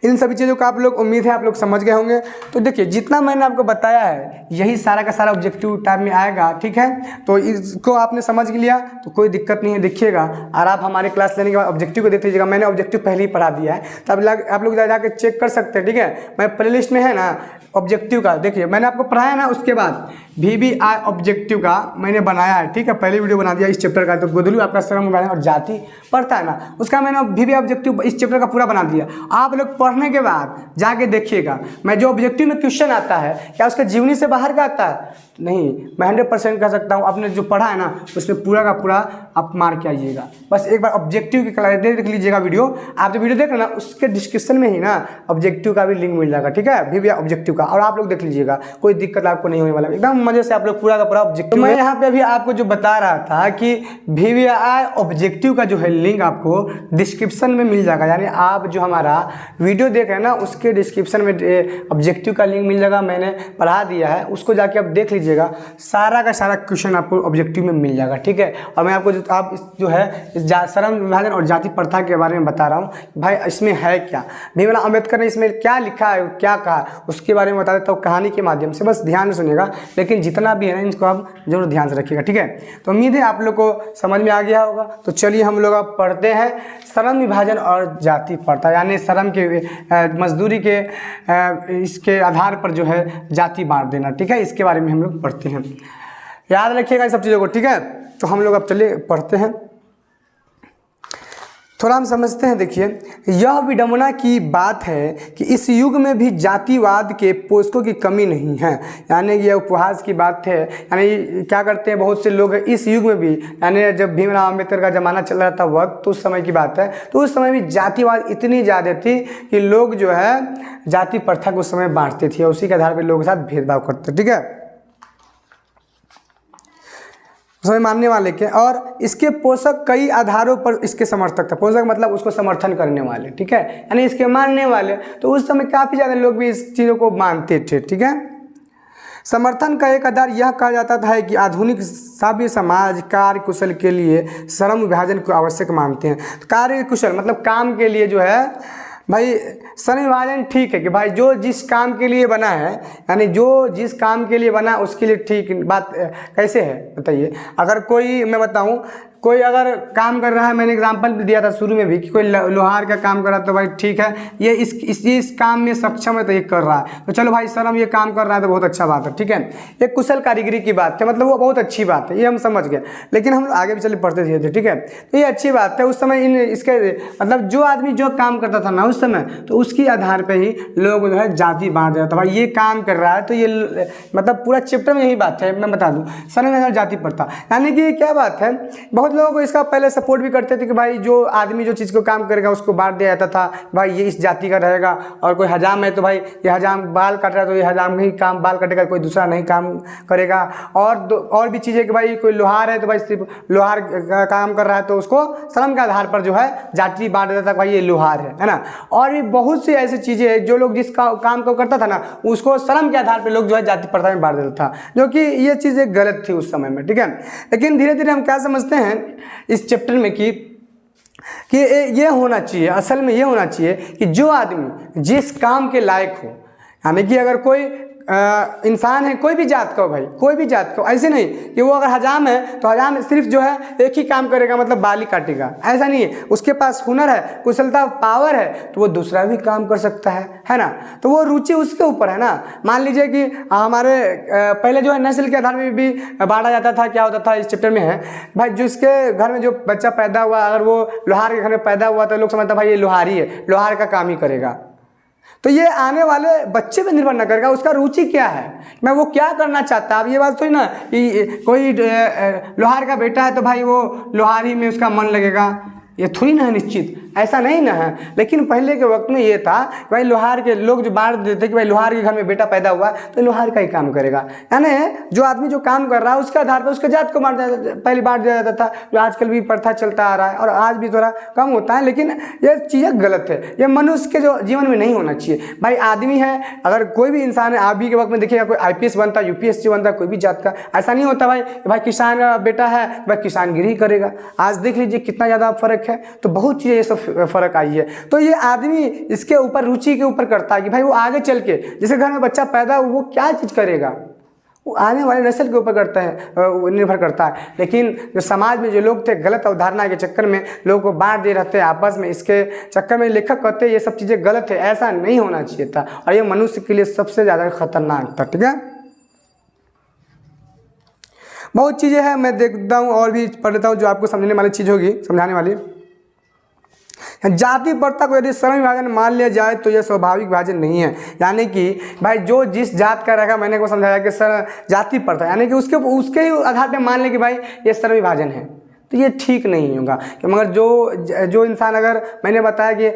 इन सभी चीज़ों का आप लोग, उम्मीद है आप लोग समझ गए होंगे। तो देखिए, जितना मैंने आपको बताया है यही सारा का सारा ऑब्जेक्टिव टाइम में आएगा, ठीक है। तो इसको आपने समझ लिया तो कोई दिक्कत नहीं है, देखिएगा। और आप हमारे क्लास लेने के बाद ऑब्जेक्टिव को देख लीजिएगा। मैंने ऑब्जेक्टिव पहले ही पढ़ा दिया है, तब आप लोग जाकर चेक कर सकते हैं, ठीक है। मैं प्लेलिस्ट में है ना ऑब्जेक्टिव का, देखिए मैंने आपको पढ़ाया ना, उसके बाद VBI ऑब्जेक्टिव का मैंने बनाया है, ठीक है। पहले वीडियो बना दिया इस चैप्टर का। तो गोदलू आपका श्रम विभाजन और जाति पढ़ता है ना, उसका मैंने VBI ऑब्जेक्टिव इस चैप्टर का पूरा बना दिया। आप लोग पढ़ने के बाद जाके देखिएगा, मैं जो ऑब्जेक्टिव में क्वेश्चन आता है क्या उसका जीवनी से बाहर का आता है? नहीं, मैं 100% कह सकता हूँ, आपने जो पढ़ा है ना उसमें पूरा का पूरा आप मार के आइएगा। बस एक बार ऑब्जेक्टिव की क्लैरिटी देख लीजिएगा वीडियो। आप जो वीडियो देख रहे हैं ना उसके डिस्क्रिप्शन में ही ना ऑब्जेक्टिव का भी लिंक मिल जाएगा, ठीक है, भी ऑब्जेक्टिव का, और आप लोग देख लीजिएगा, कोई दिक्कत आपको नहीं होने वाला, एकदम मजे से आप लोग पूरा का पूरा ऑब्जेक्टिव। मैं यहाँ पे अभी आपको जो बता रहा था कि VVI ऑब्जेक्टिव का जो है लिंक आपको डिस्क्रिप्शन में मिल जाएगा, यानी आप जो हमारा वीडियो देख रहे हैं ना उसके डिस्क्रिप्शन में ऑब्जेक्टिव का लिंक मिल जाएगा। मैंने पढ़ा दिया है, उसको जाके आप देख लीजिएगा, सारा का सारा क्वेश्चन आपको ऑब्जेक्टिव में मिल जाएगा, ठीक है। और मैं आपको जो है इस श्रम विभाजन और जाति प्रथा के बारे में बता रहा हूँ भाई, इसमें है क्या, भीमराव अम्बेडकर ने इसमें क्या लिखा है, क्या कहा, उसके बारे में बता देता हूँ कहानी के माध्यम से, बस ध्यान से सुनिएगा, लेकिन जितना भी है ना इसको आप जरूर ध्यान से रखिएगा, ठीक है। तो उम्मीद है आप लोग को समझ में आ गया होगा। तो चलिए हम लोग अब पढ़ते हैं श्रम विभाजन और जाति प्रथा, यानी श्रम के मजदूरी के इसके आधार पर जो है जाति बांट देना, ठीक है, इसके बारे में हम लोग पढ़ते हैं। याद रखिएगा इन सब चीज़ों को, ठीक है। तो हम लोग अब चलिए पढ़ते हैं, थोड़ा हम समझते हैं। देखिए, यह विडंबना की बात है कि इस युग में भी जातिवाद के पोषकों की कमी नहीं है, यानी ये उपहास की बात है। यानी क्या करते हैं बहुत से लोग इस युग में भी, यानी जब भीमराव अम्बेडकर का ज़माना चल रहा था वक्त, तो उस समय की बात है, तो उस समय भी जातिवाद इतनी ज़्यादा थी कि लोग जो है जाति प्रथा को उस समय बांटते थे और उसी के आधार पर लोगों के साथ भेदभाव करते, ठीक है, समय मानने वाले के। और इसके पोषक कई आधारों पर इसके समर्थक थे, पोषक मतलब उसको समर्थन करने वाले, ठीक है, यानी इसके मानने वाले। तो उस समय काफ़ी ज़्यादा लोग भी इस चीज़ों को मानते थे, ठीक है। समर्थन का एक आधार यह कहा जाता था कि आधुनिक सभ्य समाज कार्य कुशल के लिए श्रम विभाजन को आवश्यक मानते हैं। तो कार्य कुशल मतलब काम के लिए जो है भाई श्रम विभाजन ठीक है कि भाई जो जिस काम के लिए बना है, यानी जो जिस काम के लिए बना उसके लिए ठीक बात कैसे है बताइए। अगर कोई, मैं बताऊं, कोई अगर काम कर रहा है, मैंने एग्जांपल भी दिया था शुरू में भी कि कोई लोहार का काम कर रहा है तो भाई ठीक है, ये इस काम में सक्षम है तो ये कर रहा है, तो चलो भाई श्रम ये काम कर रहा है तो बहुत अच्छा बात है, ठीक है। ये कुशल कारीगरी की बात है, मतलब वो बहुत अच्छी बात है, ये हम समझ गए। लेकिन हम आगे भी चले पढ़ते थे, ठीक है। तो ये अच्छी बात है। उस समय इसके मतलब जो आदमी जो काम करता था ना उस समय, तो उसके आधार पर ही लोग जो है जाति बांट देता था, भाई ये काम कर रहा है तो ये, मतलब पूरा चैप्टर में यही बात है, मैं बता दूँ, श्रम जाति प्रथा, यानी कि क्या बात है, बहुत लोगों को इसका पहले सपोर्ट भी करते थे कि भाई जो आदमी जो चीज़ को काम करेगा उसको बांट दिया जाता था, भाई ये इस जाति का रहेगा, और कोई हजाम है तो भाई ये हजाम बाल काट रहा है तो ये हजाम ही काम बाल काटेगा, कोई दूसरा नहीं काम करेगा। और भी चीज़ें कि भाई कोई लोहार है तो भाई सिर्फ लोहार का काम कर रहा है तो उसको श्रम के आधार पर जो है जाति बांट देता था, भाई ये लोहार है ना। और भी बहुत सी ऐसी चीज़ें हैं जो लोग जिस काम को करता था ना उसको श्रम के आधार पर लोग जो है जाति प्रथा में बांट देता था, जो कि ये चीज़ें गलत थी उस समय में, ठीक है। लेकिन धीरे धीरे हम क्या समझते हैं इस चैप्टर में कि ये होना चाहिए, असल में ये होना चाहिए कि जो आदमी जिस काम के लायक हो, यानी कि अगर कोई इंसान है कोई भी जात का हो, भाई कोई भी जात का हो, ऐसे नहीं कि वो अगर हजाम है तो हजाम सिर्फ जो है एक ही काम करेगा, मतलब बाल ही काटेगा, ऐसा नहीं है। उसके पास हुनर है, कुशलता, पावर है तो वो दूसरा भी काम कर सकता है ना। तो वो रुचि उसके ऊपर है ना। मान लीजिए कि हमारे पहले जो है नस्ल के आधार में भी बांटा जाता था, क्या होता था इस चैप्टर में है भाई, जिसके घर में जो बच्चा पैदा हुआ, अगर वो लोहार के घर में पैदा हुआ तो लोग समझता भाई ये लोहारी है, लोहार का काम ही करेगा। तो ये आने वाले बच्चे पे निर्भर न करेगा उसका रुचि क्या है, मैं वो क्या करना चाहता है। अब ये बात थोड़ी ना कि कोई लोहार का बेटा है तो भाई वो लोहारी में उसका मन लगेगा, ये थोड़ी ना है निश्चित, ऐसा नहीं ना है। लेकिन पहले के वक्त में ये था भाई लोहार के लोग जो बांट देते कि भाई लोहार के घर में बेटा पैदा हुआ तो लोहार का ही काम करेगा, यानी जो आदमी जो काम कर रहा है उसके आधार पर उसके जात को पहले बांट दिया जाता था, जो आजकल भी प्रथा चलता आ रहा है और आज भी थोड़ा कम होता है। लेकिन ये चीज़ें गलत है, ये मनुष्य के जो जीवन में नहीं होना चाहिए। भाई आदमी है, अगर कोई भी इंसान है, अभी के वक्त में देखिएगा कोई IPS बनता है, UPSC बनता है, कोई भी जात का, ऐसा नहीं होता भाई किसान का बेटा है भाई किसानगिरी करेगा। आज देख लीजिए कितना ज़्यादा फर्क है, तो बहुत चीज़ें ये सब फर्क आई है। तो ये आदमी इसके ऊपर रुचि के ऊपर करता है कि भाई वो आगे चल के जिसके घर में बच्चा पैदा हो वो क्या चीज़ करेगा, वो आने वाले नस्ल के ऊपर करता है, निर्भर करता है। लेकिन जो समाज में जो लोग थे गलत अवधारणा के चक्कर में लोगों को बांट दे रहते हैं आपस में, इसके चक्कर में लेखक कहते हैं ये सब चीज़ें गलत है, ऐसा नहीं होना चाहिए था और ये मनुष्य के लिए सबसे ज़्यादा खतरनाक था, ठीक है। बहुत चीज़ें हैं, मैं देखता हूँ और भी पढ़ लेता हूँ जो आपको समझने वाली चीज़ होगी, समझाने वाली। जाति प्रथा को यदि श्रम विभाजन मान लिया जाए तो यह स्वाभाविक विभाजन नहीं है, यानी कि भाई जो जिस जात का रहेगा, मैंने को समझाया कि जाति प्रथा यानी कि उसके ही आधार पे मान ले कि भाई ये श्रम विभाजन है, तो ये ठीक नहीं होगा। कि मगर जो इंसान, अगर मैंने बताया कि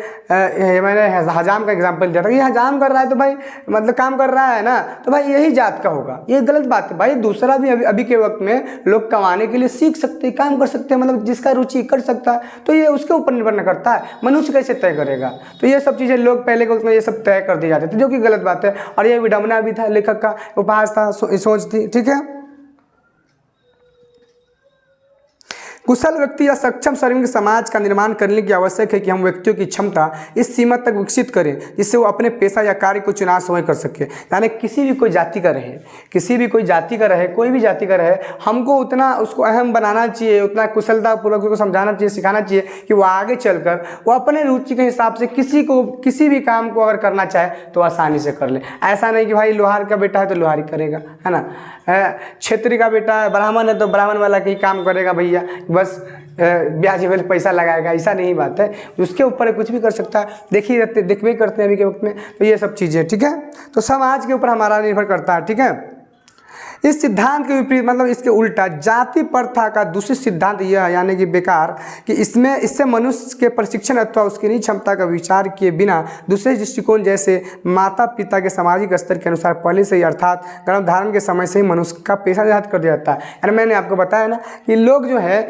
मैंने हजाम का एग्जांपल दिया था, ये हजाम कर रहा है तो भाई मतलब काम कर रहा है ना, तो भाई यही जात का होगा, ये गलत बात है भाई। दूसरा भी अभी के वक्त में लोग कमाने के लिए सीख सकते हैं, काम कर सकते हैं, मतलब जिसका रुचि कर सकता है, तो ये उसके ऊपर निर्भर न करता है, मनुष्य कैसे तय करेगा। तो ये सब चीज़ें लोग पहले के वक्त में ये सब तय कर दिए जाते थे, जो कि गलत बात है। और ये विडंबना भी था, लेखक का उपहास था, सोच थी, ठीक है। कुशल व्यक्ति या सक्षम श्रमिक समाज का निर्माण करने की आवश्यक है कि हम व्यक्तियों की क्षमता इस सीमा तक विकसित करें जिससे वो अपने पेशा या कार्य को चुनाव समय कर सके। यानी किसी भी कोई जाति का रहे, कोई भी जाति का रहे, हमको उतना उसको अहम बनाना चाहिए, उतना कुशलतापूर्वक उसको समझाना चाहिए, सिखाना चाहिए कि वो आगे चलकर वो अपने रुचि के हिसाब से किसी भी काम को अगर करना चाहे तो आसानी से कर ले। ऐसा नहीं कि भाई लोहार का बेटा है तो लोहारी करेगा, है ना, क्षेत्रीय का बेटा है, ब्राह्मण है तो ब्राह्मण वाला ही काम करेगा भैया, बस ब्याज वाले पैसा लगाएगा, ऐसा नहीं बात है। उसके ऊपर कुछ भी कर सकता है, देखते करते हैं अभी के वक्त में। तो ये सब चीज़ें, ठीक है, तो समाज के ऊपर हमारा निर्भर करता है, ठीक है। इस सिद्धांत के विपरीत, मतलब इसके उल्टा जाति प्रथा का दूसरी सिद्धांत यह है, यानी कि बेकार, कि इससे मनुष्य के प्रशिक्षण अथवा उसकी निज क्षमता का विचार किए बिना दूसरे दृष्टिकोण जैसे माता पिता के सामाजिक स्तर के अनुसार पहले से ही, अर्थात गर्भधारण के समय से ही मनुष्य का पेशा निर्धारित कर दिया जाता है। यानी मैंने आपको बताया ना कि लोग जो है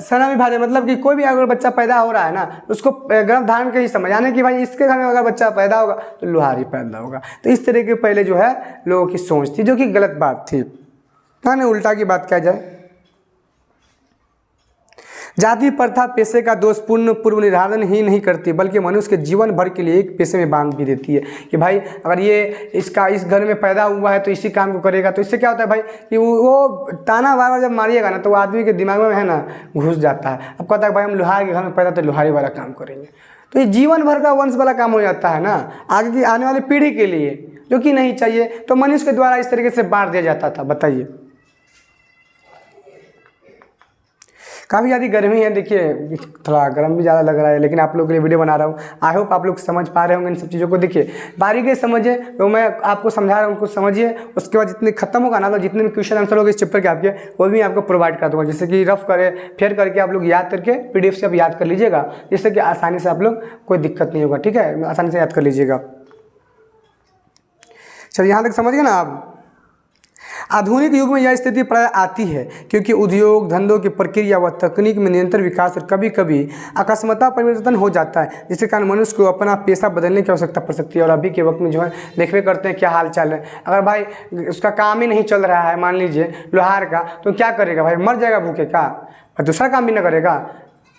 सनाविभाज्य, मतलब कि कोई भी अगर बच्चा पैदा हो रहा है ना, उसको गर्भधारण के ही समय, यानी कि भाई इसके घर में अगर बच्चा पैदा होगा तो लोहारी पैदा होगा। तो इस तरह के पहले जो है लोगों की सोच थी, जो कि गलत बात थी। ना उल्टा की बात क्या जाए, जाति प्रथा पेशे का दोषपूर्ण पूर्व निर्धारण ही नहीं करती बल्कि मनुष्य के जीवन भर के लिए एक पेशे में बांध भी देती है। कि भाई अगर ये इस घर में पैदा हुआ है तो इसी काम को करेगा, तो इससे क्या होता है भाई कि वो ताना बार बार जब मारिएगा ना तो वो आदमी के दिमाग में है ना घुस जाता है। अब कहता है भाई हम लोहार के घर में पैदा तो लोहारी वाला काम करेंगे, तो ये जीवन भर का वंश वाला काम हो जाता है ना, आगे की आने वाली पीढ़ी के लिए, जो कि नहीं चाहिए। तो मनुष्य के द्वारा इस तरीके से बांट दिया जाता था। बताइए, काफ़ी ज़्यादा गर्मी है, देखिए थोड़ा गर्म भी ज़्यादा लग रहा है, लेकिन आप लोगों के लिए वीडियो बना रहा हूँ। आई होप आप लोग समझ पा रहे होंगे इन सब चीज़ों को। देखिए बारीकी समझिए, तो मैं आपको समझा रहा हूँ, कुछ समझिए, उसके बाद जितने खत्म होगा ना, तो जितने भी क्वेश्चन आंसर होंगे इस चैप्टर के आपके, वो भी आपको प्रोवाइड कर दूँगा, जिससे कि रफ फेयर करके आप लोग याद करके PDF से आप याद कर लीजिएगा, जिससे कि आसानी से आप लोग कोई दिक्कत नहीं होगा, ठीक है, आसानी से याद कर लीजिएगा। चलिए यहाँ तक समझ गए ना आप। आधुनिक युग में यह स्थिति प्राय आती है क्योंकि उद्योग धंधों की प्रक्रिया व तकनीक में निरंतर विकास और कभी कभी अकस्मात परिवर्तन हो जाता है, जिसके कारण मनुष्य को अपना पेशा बदलने की आवश्यकता पड़ सकती है। और अभी के वक्त में जो है देखते करते हैं क्या हाल चाल है। अगर भाई उसका काम ही नहीं चल रहा है, मान लीजिए लोहार का, तो क्या करेगा भाई, मर जाएगा भूखे का, दूसरा काम भी ना करेगा।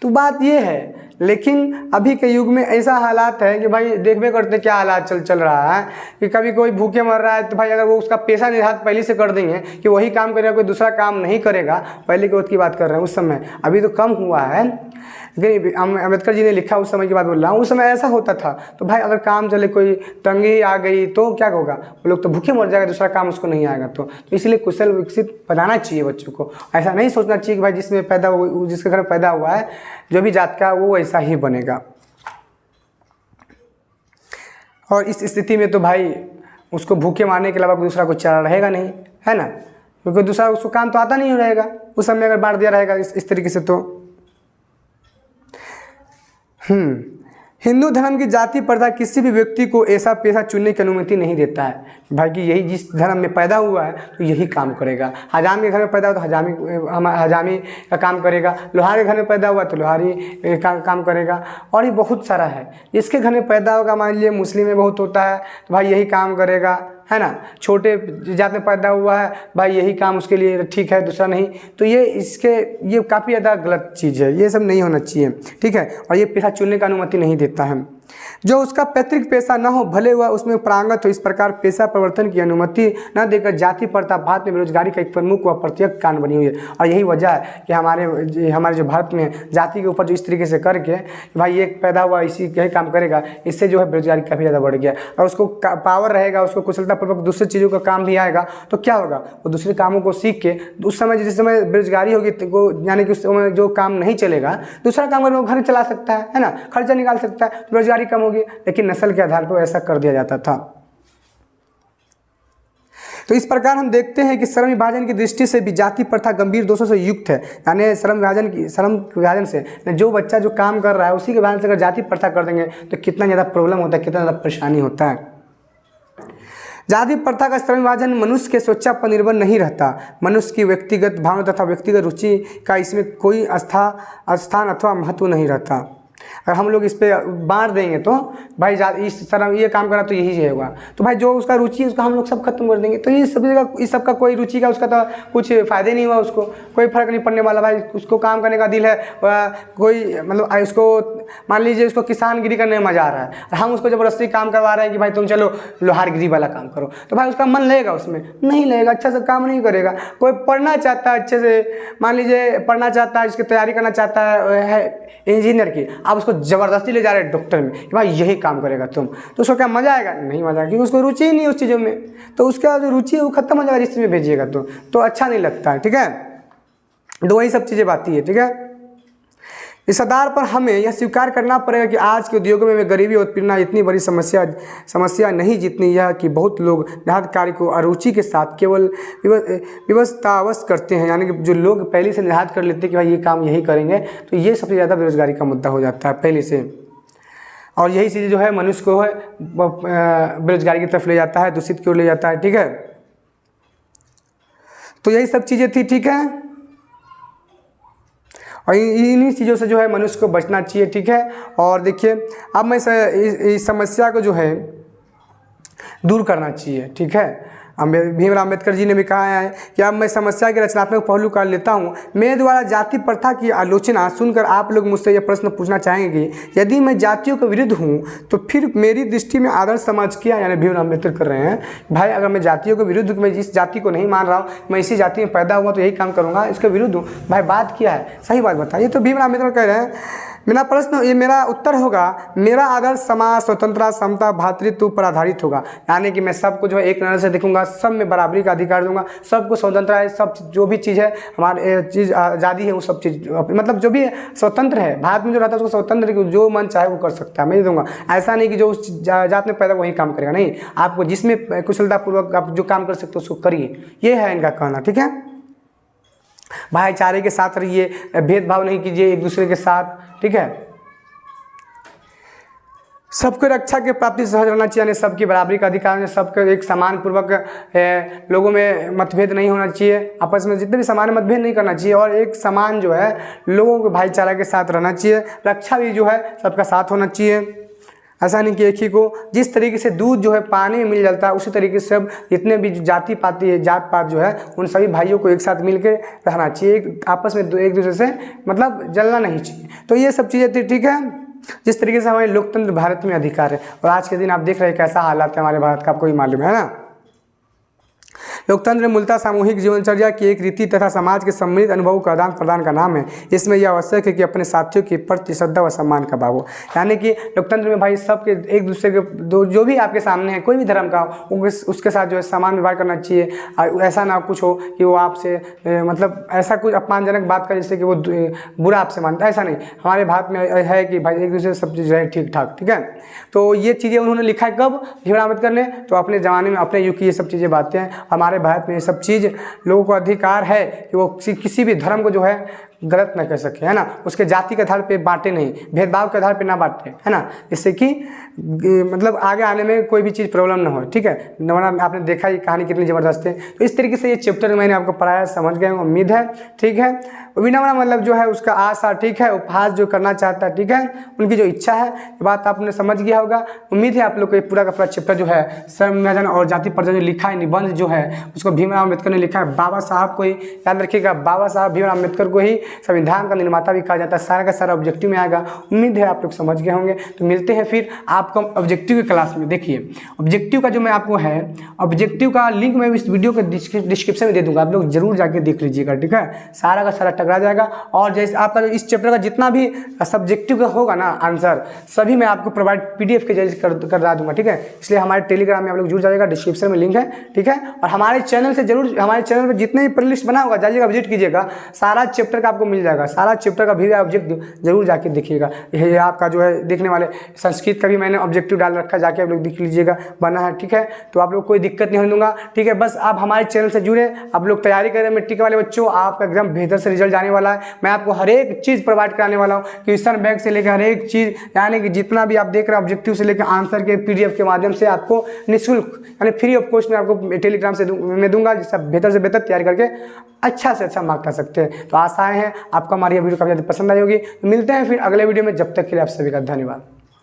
तो बात ये है, लेकिन अभी के युग में ऐसा हालात है कि भाई देखबे करते क्या हालात चल रहा है कि कभी कोई भूखे मर रहा है तो भाई अगर वो उसका पेशा निर्धारित पहले से कर देंगे कि वही काम करेगा, कोई दूसरा काम नहीं करेगा, पहले के वक्त की बात कर रहे हैं, उस समय, अभी तो कम हुआ है, लेकिन अम्बेडकर जी ने लिखा उस समय की बात बोल रहा हूँ, उस समय ऐसा होता था। तो भाई अगर काम चले, कोई तंगी आ गई तो क्या होगा, वो लोग तो भूखे मर जाएगा, दूसरा काम उसको नहीं आएगा। तो इसलिए कुशल विकसित बनाना चाहिए बच्चों को। ऐसा नहीं सोचना चाहिए कि भाई जिसमें जिसके घर में पैदा हुआ है, जो भी जात का, वो वैसा ही बनेगा। और इस स्थिति में तो भाई उसको भूखे मारने के अलावा दूसरा कोई चारा रहेगा नहीं, है ना, क्योंकि दूसरा उसको काम तो आता नहीं रहेगा उस समय अगर बांट दिया रहेगा इस तरीके से। तो हिंदू धर्म की जाति प्रथा किसी भी व्यक्ति को ऐसा पेशा चुनने की अनुमति नहीं देता है भाई कि यही जिस धर्म में पैदा हुआ है तो यही काम करेगा। हजाम के घर में पैदा हुआ तो हजामी का काम करेगा, लोहार के घर में पैदा हुआ तो लोहारी का काम करेगा, और ये बहुत सारा है। जिसके घर में पैदा होगा, मान लीजिए मुस्लिम में बहुत होता है तो भाई यही काम करेगा, है ना, छोटे जात में पैदा हुआ है भाई यही काम उसके लिए ठीक है, दूसरा नहीं। तो ये काफ़ी ज़्यादा गलत चीज़ है, ये सब नहीं होना चाहिए, ठीक है। और ये पेशा चुनने का अनुमति नहीं देता है। जो उसका पैतृक पेशा न हो, भले वह उसमें प्रांगत हो, इस प्रकार पेशा परिवर्तन की अनुमति न देकर जाति प्रथा भारत में बेरोजगारी का एक प्रमुख व प्रत्यक्ष कारण बनी हुई है। और यही वजह है कि हमारे जो भारत में जाति के ऊपर जो इस तरीके से करके भाई एक पैदा हुआ इसी यही काम करेगा, इससे जो है बेरोजगारी काफ़ी ज़्यादा बढ़ गया। और उसको पावर रहेगा, उसको कुशलतापूर्वक दूसरे चीज़ों का काम भी आएगा, तो क्या होगा, वो दूसरे कामों को सीख के उस समय जिस समय बेरोजगारी होगी तो यानी कि उस समय जो काम नहीं चलेगा, दूसरा काम करके वो घर चला सकता है ना, खर्चा निकाल सकता है, तो बेरोजगारी कम होगी। लेकिन नस्ल के आधार पर ऐसा कर दिया जाता था। तो इस प्रकार हम देखते हैं कि श्रम विभाजन की दृष्टि से भी जाति प्रथा गंभीर दोषों से युक्त है। यानी श्रम विभाजन से जो बच्चा जो काम कर रहा है उसी के वजह से अगर जाति प्रथा कर देंगे तो कितना ज़्यादा प्रॉब्लम होता है, कितना ज़्यादा परेशानी होता है। जाति प्रथा का श्रम विभाजन मनुष्य के स्वेच्छा पर निर्भर नहीं रहता। मनुष्य की व्यक्तिगत भावना तथा व्यक्तिगत रुचि का इसमें कोई स्थान अथवा महत्व नहीं रहता। अगर हम लोग इस पर बांट देंगे तो भाई इस तरह ये काम करा तो यही होगा, तो भाई जो उसका रुचि है उसका हम लोग सब खत्म कर देंगे। तो इस सब का कोई रुचि का उसका तो कुछ फ़ायदे नहीं हुआ, उसको कोई फ़र्क नहीं पड़ने वाला। भाई उसको काम करने का दिल है, कोई मतलब उसको मान लीजिए उसको किसानगिरी करने में मज़ा आ रहा है, हम उसको ज़बरदस्ती काम करवा रहे हैं कि भाई तुम चलो लोहारगिरी वाला काम करो, तो भाई उसका मन लगेगा उसमें? नहीं लगेगा, अच्छा से काम नहीं करेगा। कोई पढ़ना चाहता है अच्छे से, मान लीजिए पढ़ना चाहता है, इसकी तैयारी करना चाहता है इंजीनियर की, आप उसको ज़बरदस्ती ले जा रहे हैं डॉक्टर में कि भाई यही काम करेगा तुम, तो उसको क्या मज़ा आएगा? नहीं मज़ा आएगा, क्योंकि उसको रुचि ही नहीं उस चीज़ों में। तो उसका जो रुचि है वो खत्म हो जाएगा जिस चीज़ में भेजिएगा तो अच्छा नहीं लगता है। ठीक है, तो वही सब चीज़ें बात है। ठीक है, इस आधार पर हमें यह स्वीकार करना पड़ेगा कि आज के उद्योगों में गरीबी और उत्पीड़न इतनी बड़ी समस्या नहीं जितनी यह कि बहुत लोग निरहत कार्य को अरुचि के साथ केवल विवशतावश करते हैं। यानी कि जो लोग पहले से निरहत कर लेते हैं कि भाई ये काम यही करेंगे, तो ये सबसे ज़्यादा बेरोजगारी का मुद्दा हो जाता है पहले से। और यही चीज़ जो है मनुष्य को है बेरोजगारी की तरफ ले जाता है, दूषित की ओर ले जाता है। ठीक है, तो यही सब चीज़ें थी। ठीक है, और इन्हीं चीज़ों से जो है मनुष्य को बचना चाहिए। ठीक है, और देखिए अब मैं इस समस्या को जो है दूर करना चाहिए। ठीक है, भीमराव अम्बेडकर जी ने भी कहा है कि अब मैं समस्या के रचनात्मक पहलू कर लेता हूँ। मेरे द्वारा जाति प्रथा की आलोचना सुनकर आप लोग मुझसे यह प्रश्न पूछना चाहेंगे कि यदि मैं जातियों के विरुद्ध हूँ तो फिर मेरी दृष्टि में आदर्श समाज क्या? यानी भीमराव अम्बेडकर कर रहे हैं भाई, अगर मैं जातियों के विरुद्ध, मैं जिस जाति को नहीं मान रहा हूँ, मैं इसी जाति में पैदा हुआ तो यही काम करूँगा, इसके विरुद्ध हूँ, भाई बात क्या है? सही बात बताइए। तो भीमराव अम्बेडकर कह रहे हैं, मेरा प्रश्न, ये मेरा उत्तर होगा, मेरा आदर्श समाज स्वतंत्रता, समता, भातृत्व पर आधारित होगा। यानी कि मैं सबको जो है एक नज़र से देखूंगा, सब में बराबरी का अधिकार दूंगा, सबको स्वतंत्रता है, सब जो भी चीज़ है हमारे चीज़ आज़ादी है वो सब चीज़, मतलब जो भी स्वतंत्र है भारत में जो रहता है उसको स्वतंत्र है, जो मन चाहे वो कर सकता है, मैं दूंगा। ऐसा नहीं कि जो उस जात में पैदा वही काम करेगा, नहीं, आपको जिसमें कुशलतापूर्वक आप जो काम कर सकते हो उसको करिए, ये है इनका कहना। ठीक है, भाईचारे के साथ रहिए, भेदभाव नहीं कीजिए एक दूसरे के साथ। ठीक है, सबको रक्षा के प्राप्ति सहज रहना चाहिए, यानी सबकी बराबरी का अधिकार है, सबके एक समान पूर्वक लोगों में मतभेद नहीं होना चाहिए, आपस में जितने भी समान मतभेद नहीं करना चाहिए, और एक समान जो है लोगों के भाईचारा के साथ रहना चाहिए। रक्षा भी जो है सबका साथ होना चाहिए, ऐसा नहीं कि एक ही को। जिस तरीके से दूध जो है पानी में मिल जाता है, उसी तरीके से सब जितने भी जाति पाति है, जात पात जो है, उन सभी भाइयों को एक साथ मिल के रहना चाहिए, एक आपस में एक दूसरे से मतलब जलना नहीं चाहिए। तो ये सब चीज़ें थी। ठीक है, जिस तरीके से हमारे लोकतंत्र भारत में अधिकार है, और आज के दिन आप देख रहे हैं कैसा हालात है हमारे भारत का, आपको ही मालूम है ना। लोकतंत्र मूलतः सामूहिक जीवनचर्या की एक रीति तथा समाज के सम्मिलित अनुभवों का आदान प्रदान का नाम है। इसमें यह आवश्यक है कि अपने साथियों के प्रति श्रद्धा व सम्मान का भाव हो। यानी कि लोकतंत्र में भाई सबके एक दूसरे के जो भी आपके सामने है, कोई भी धर्म का हो, उसके साथ जो है समान व्यवहार करना चाहिए। ऐसा ना कुछ हो कि वो आपसे मतलब ऐसा कुछ अपमानजनक बात करे जिससे कि वो बुरा आपसे मानता है, ऐसा नहीं। हमारे भारत में है कि भाई एक दूसरे सब चीज़ रहे ठीक ठाक। ठीक है, तो ये चीज़ें उन्होंने लिखा है कब? भीमराव अम्बेडकर ने। तो अपने ज़माने में अपने युग की ये सब चीज़ें बातें हैं। हमारे भारत में ये सब चीज़ लोगों को अधिकार है कि वो किसी भी धर्म को जो है गलत ना कर सके, है ना, उसके जाति के आधार पे बांटे नहीं, भेदभाव के आधार पे ना बांटे, है ना, जिससे कि मतलब आगे आने में कोई भी चीज़ प्रॉब्लम ना हो। ठीक है, वरना आपने देखा ये कहानी कितनी ज़बरदस्त है। तो इस तरीके से ये चैप्टर मैंने आपको पढ़ाया, समझ गए, उम्मीद है। ठीक है, विनम्र मतलब जो है उसका आशा, ठीक है, उपहास जो करना चाहता है, ठीक है, उनकी जो इच्छा है, ये बात आपने समझ गया होगा। उम्मीद है आप लोग को ये पूरा का पूरा चैप्टर जो है श्रम विभाजन और जाति प्रथा जो लिखा है, निबंध जो है उसको भीमराव अम्बेडकर ने लिखा है। बाबा साहब को ही याद रखिएगा, बाबा साहब भीमराव अम्बेडकर को ही संविधान का निर्माता भी कहा जाता है। सारा का सारा ऑब्जेक्टिव में आएगा। उम्मीद है आप लोग समझ गए होंगे। तो मिलते हैं फिर आपको ऑब्जेक्टिव की क्लास में। देखिए ऑब्जेक्टिव का जो मैं आपको है, ऑब्जेक्टिव का लिंक मैं इस वीडियो के डिस्क्रिप्शन में दे दूंगा, आप लोग जरूर जाके देख लीजिएगा। ठीक है, सारा का सारा टकरा जाएगा। और जैसे आपका इस चैप्टर का जितना भी सब्जेक्टिव का होगा ना आंसर, सभी मैं आपको प्रोवाइड PDF के जरिए करवा दूंगा, ठीक है। इसलिए हमारे टेलीग्राम में आप लोग जुड़ जाइएगा, डिस्क्रिप्शन में लिंक है, ठीक है। और हमारे चैनल से जरूर, हमारे चैनल पर जितने भी प्लेलिस्ट बना होगा जाइएगा, विजिट कीजिएगा, सारा चैप्टर का आपको मिल जाएगा, सारा चैप्टर का भी ऑब्जेक्ट जरूर जाके देखिएगा। ये आपका जो है देखने वाले संस्कृत का भी मैंने ऑब्जेक्टिव डाल रखा है, जाके आप लोग देख लीजिएगा, बना है, ठीक है। तो आप लोग कोई दिक्कत नहीं होने दूंगा, ठीक है। बस आप हमारे चैनल से जुड़े, आप लोग तैयारी करें मैट्रिक वाले बच्चों, आपका एकदम बेहतर से रिजल्ट जाने वाला है। मैं आपको हर एक चीज़ प्रोवाइड कराने वाला हूँ, क्वेश्चन बैंक से लेकर हर एक चीज़, यानी कि जितना भी आप देख रहे हैं ऑब्जेक्टिव से लेकर आंसर के PDF के माध्यम से आपको निःशुल्क यानी फ्री ऑफ कॉस्ट में आपको टेलीग्राम से मैं दूंगा, जिससे बेहतर से बेहतर तैयारी करके अच्छा से अच्छा मार्क कर सकते हैं। तो आशाएं हैं आपको हमारी ये वीडियो काफ़ी ज़्यादा पसंद आई होगी। तो मिलते हैं फिर अगले वीडियो में, जब तक के लिए आप सभी का धन्यवाद।